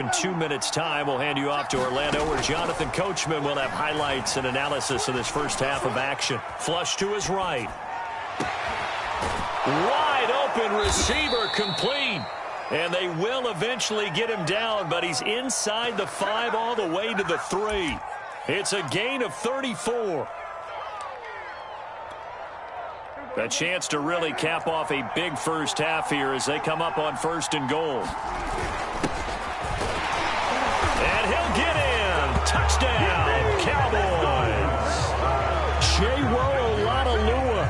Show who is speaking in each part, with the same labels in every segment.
Speaker 1: In 2 minutes' time, we'll hand you off to Orlando, where Jonathan Coachman will have highlights and analysis of this first half of action. Flush to his right. Wide open receiver, complete. And they will eventually get him down, but he's inside the 5 all the way to the 3. It's a gain of 34. A chance to really cap off a big first half here as they come up on 1st and goal. And he'll get in. Touchdown, Cowboys. Jaywo Oladolua.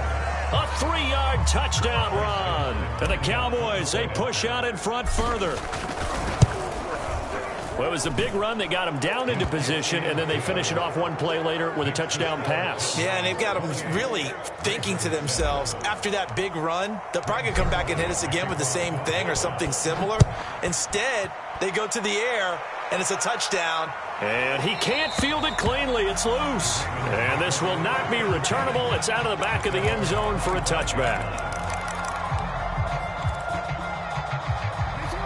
Speaker 1: A 3-yard touchdown run. And the Cowboys, they push out in front further. Well, it was a big run that got them down into position, and then they finish it off one play later with a touchdown pass.
Speaker 2: Yeah, and they've got them really thinking to themselves, after that big run, they're probably going to come back and hit us again with the same thing or something similar. Instead, they go to the air, and it's a touchdown.
Speaker 1: And he can't field it cleanly. It's loose. And this will not be returnable. It's out of the back of the end zone for a touchback.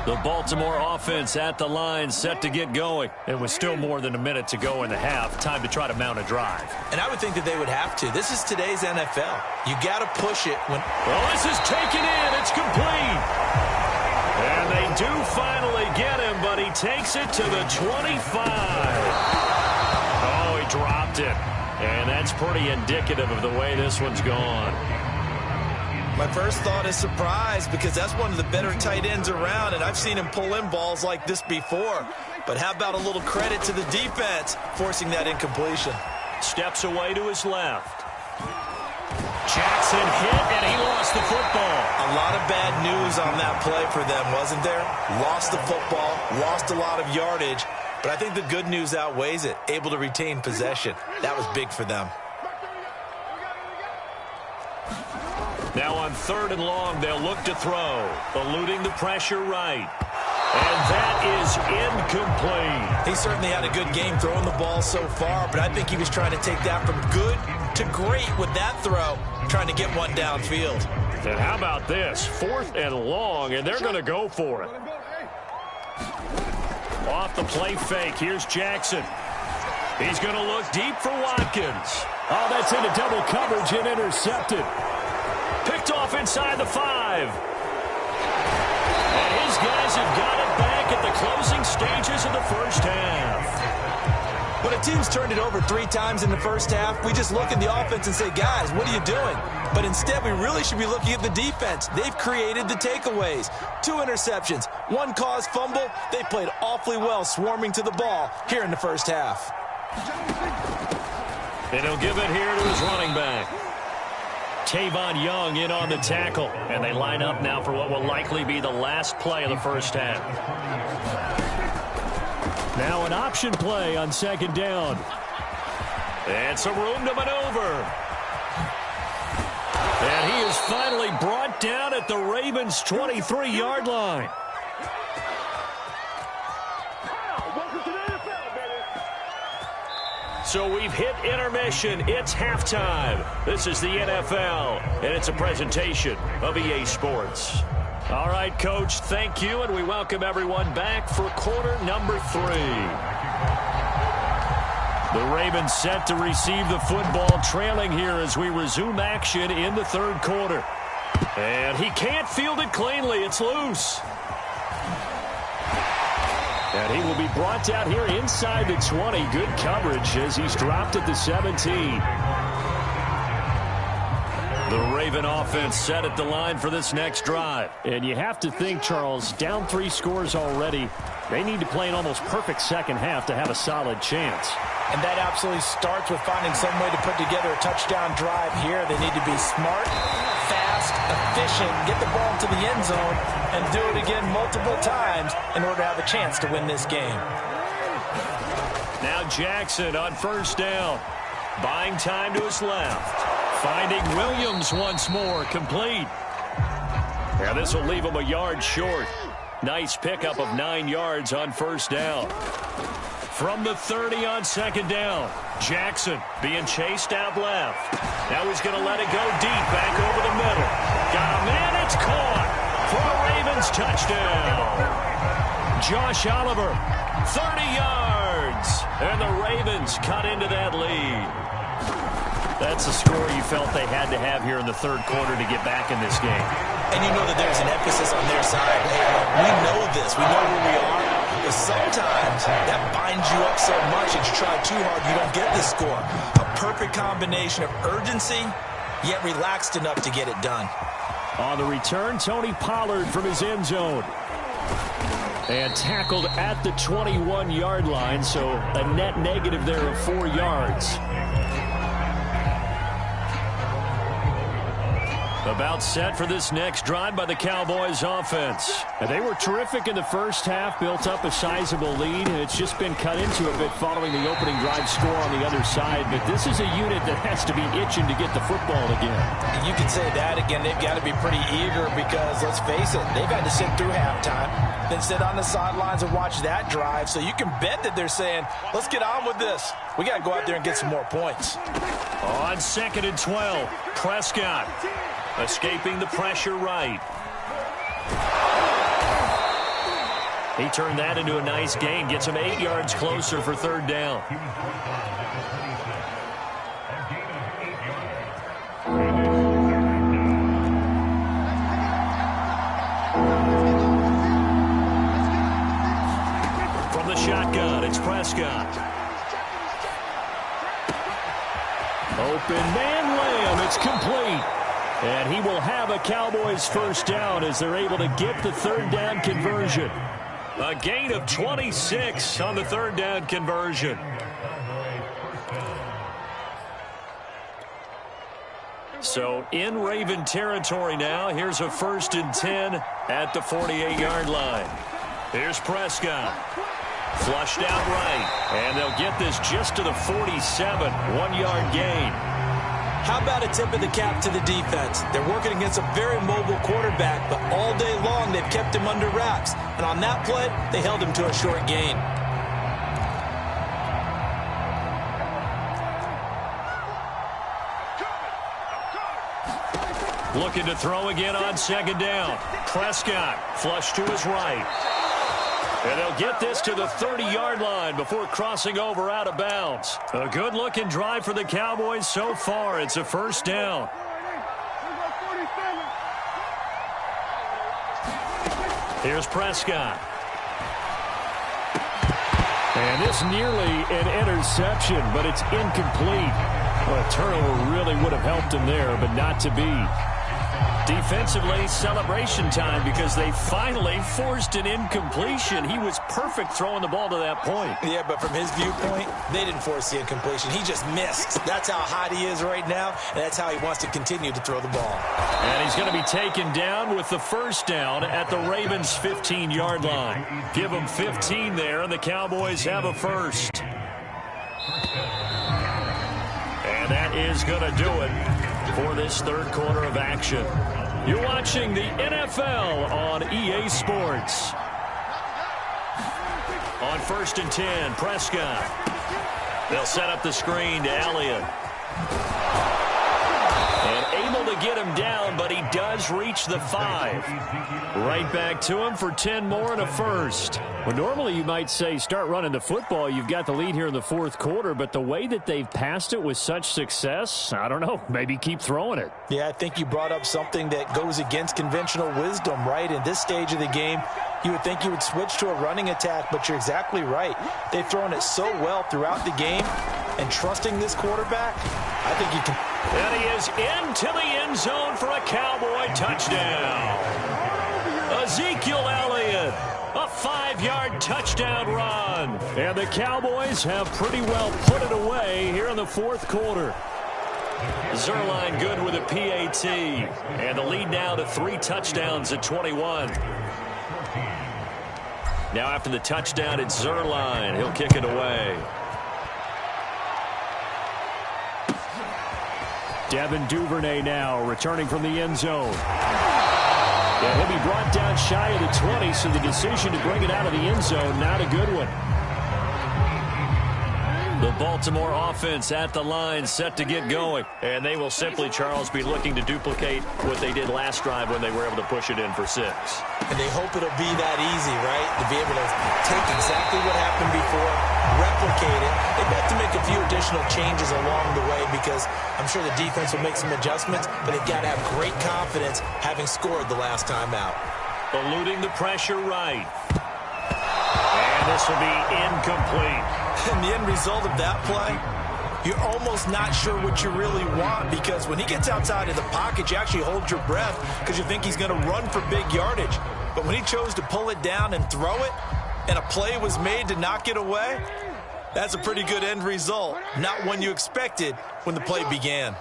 Speaker 1: The Baltimore offense at the line, set to get going. It was still more than a minute to go in the half. Time to try to mount a drive.
Speaker 2: And I would think that they would have to. This is today's NFL. You got to push it when...
Speaker 1: Well, this is taken in. It's complete. And they do finally get him, but he takes it to the 25. Oh, he dropped it. And that's pretty indicative of the way this one's gone.
Speaker 2: My first thought is surprise, because that's one of the better tight ends around, and I've seen him pull in balls like this before. But how about a little credit to the defense forcing that incompletion?
Speaker 1: Steps away to his left. Jackson hit, and he lost the football.
Speaker 2: A lot of bad news on that play for them, wasn't there? Lost the football, lost a lot of yardage, but I think the good news outweighs it. Able to retain possession. That was big for them.
Speaker 1: Now on 3rd and long, they'll look to throw, eluding the pressure right. And that is incomplete.
Speaker 2: He certainly had a good game throwing the ball so far, but I think he was trying to take that from good to great with that throw, trying to get one downfield.
Speaker 1: And how about this? 4th and long, and they're going to go for it. Off the play fake, here's Jackson. He's going to look deep for Watkins. Oh, that's into double coverage and intercepted. Picked off inside the 5. And his guys have got it back at the closing stages of the first half.
Speaker 2: When a team's turned it over 3 times in the first half, we just look at the offense and say, guys, what are you doing? But instead, we really should be looking at the defense. They've created the takeaways. 2 interceptions, 1 caused fumble. They played awfully well swarming to the ball here in the first half.
Speaker 1: And he'll give it here to his running back. Tavon Young in on the tackle. And they line up now for what will likely be the last play of the first half. Now an option play on 2nd down. And some room to maneuver. And he is finally brought down at the Ravens' 23-yard line. So we've hit intermission. It's halftime. This is the NFL, and it's a presentation of EA Sports. All right, Coach, thank you, and we welcome everyone back for quarter number 3. The Ravens set to receive the football, trailing here as we resume action in the 3rd quarter. And he can't field it cleanly. It's loose. And he will be brought down here inside the 20. Good coverage as he's dropped at the 17. The Raven offense set at the line for this next drive. And you have to think, Charles, down 3 scores already. They need to play an almost perfect second half to have a solid chance.
Speaker 2: And that absolutely starts with finding some way to put together a touchdown drive here. They need to be smart, fast, efficient, get the ball to the end zone, and do it again multiple times in order to have a chance to win this game.
Speaker 1: Now Jackson on 1st down. Buying time to his left. Finding Williams once more, complete. Yeah, this will leave him a yard short. Nice pickup of 9 yards on 1st down. From the 30 on 2nd down. Jackson being chased out left. Now he's going to let it go deep back over the middle. Got a man, it's caught for a Ravens touchdown. Josh Oliver 30 yards. And the Ravens cut into that lead. That's a score you felt they had to have here in the third quarter to get back in this game.
Speaker 2: And you know that there's an emphasis on their side. Hey, we know this. We know where we are. But sometimes that binds you up so much that you try too hard, you don't get the score. A perfect combination of urgency, yet relaxed enough to get it done.
Speaker 1: On the return, Tony Pollard from his end zone. And tackled at the 21-yard line, so a net negative there of 4 yards. About set for this next drive by the Cowboys offense. And they were terrific in the first half, built up a sizable lead, and it's just been cut into a bit following the opening drive score on the other side. But this is a unit that has to be itching to get the football again.
Speaker 2: You can say that again. They've got to be pretty eager because, let's face it, they've had to sit through halftime, then sit on the sidelines and watch that drive. So you can bet that they're saying, let's get on with this. We got to go out there and get some more points.
Speaker 1: On 2nd and 12, Prescott. Escaping the pressure right. He turned that into a nice gain. Gets him 8 yards closer for third down. From the shotgun, it's Prescott. Open man Lamb. It's complete. And he will have a Cowboys first down as they're able to get the third down conversion. A gain of 26 on the third down conversion. So in Raven territory now. Here's a 1st and 10 at the 48-yard line. Here's Prescott. Flushed out right. And they'll get this just to the 47. 1-yard gain.
Speaker 2: How about a tip of the cap to the defense? They're working against a very mobile quarterback, but all day long they've kept him under wraps. And on that play, they held him to a short gain.
Speaker 1: Looking to throw again on 2nd down. Prescott flushed to his right. And they'll get this to the 30-yard line before crossing over out of bounds. A good-looking drive for the Cowboys so far. It's a first down. Here's Prescott. And this nearly an interception, but it's incomplete. Well, a turnover really would have helped him there, but not to be. Defensively, celebration time because they finally forced an incompletion. He was perfect throwing the ball to that point.
Speaker 2: Yeah, but from his viewpoint, they didn't force the incompletion. He just missed. That's how hot he is right now, and that's how he wants to continue to throw the ball.
Speaker 1: And he's going to be taken down with the first down at the Ravens' 15-yard line. Give them 15 there, and the Cowboys have a first. And that is going to do it for this third quarter of action. You're watching the NFL on EA Sports. On 1st and 10, Prescott. They'll set up the screen to Elliott. And able to get him down, but he does reach the 5. Right back to him for 10 more and a first. Well, normally you might say start running the football. You've got the lead here in the fourth quarter, but the way that they've passed it with such success, I don't know, maybe keep throwing it.
Speaker 2: Yeah, I think you brought up something that goes against conventional wisdom, right? In this stage of the game, you would think you would switch to a running attack, but you're exactly right. They've thrown it so well throughout the game, and trusting this quarterback, I think you can.
Speaker 1: And he is into the end zone for a Cowboy touchdown. Ezekiel Elliott, a 5-yard touchdown run. And the Cowboys have pretty well put it away here in the fourth quarter. Zuerlein good with a PAT. And the lead now to 3 touchdowns at 21. Now after the touchdown, it's Zuerlein. He'll kick it away. Devin Duvernay now returning from the end zone. And he'll be brought down shy of the 20, so the decision to bring it out of the end zone, not a good one. The Baltimore offense at the line set to get going. And they will simply, Charles, be looking to duplicate what they did last drive when they were able to push it in for 6.
Speaker 2: And they hope it'll be that easy, right? To be able to take exactly what happened situational changes along the way because I'm sure the defense will make some adjustments, but they've got to have great confidence having scored the last time out.
Speaker 1: Eluding the pressure right. And this will be incomplete.
Speaker 2: And the end result of that play, you're almost not sure what you really want because when he gets outside of the pocket, you actually hold your breath because you think he's going to run for big yardage. But when he chose to pull it down and throw it, and a play was made to knock it away, that's a pretty good end result. Not one you expected when the play began.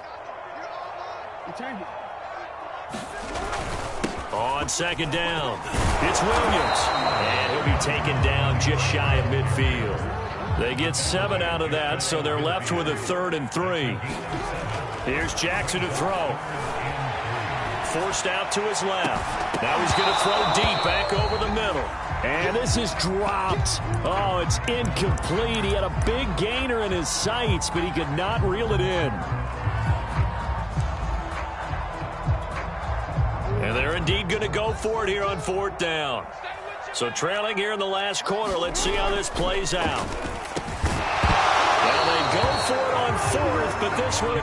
Speaker 1: On second down, it's Williams. And he'll be taken down just shy of midfield. They get 7 out of that, so they're left with a 3rd and 3. Here's Jackson to throw. Forced out to his left. Now he's going to throw deep back over the middle. And this is dropped. Oh, it's incomplete. He had a big gainer in his sights, but he could not reel it in. And they're indeed going to go for it here on 4th down. So trailing here in the last quarter. Let's see how this plays out. Well, they go for it on 4th, but this one...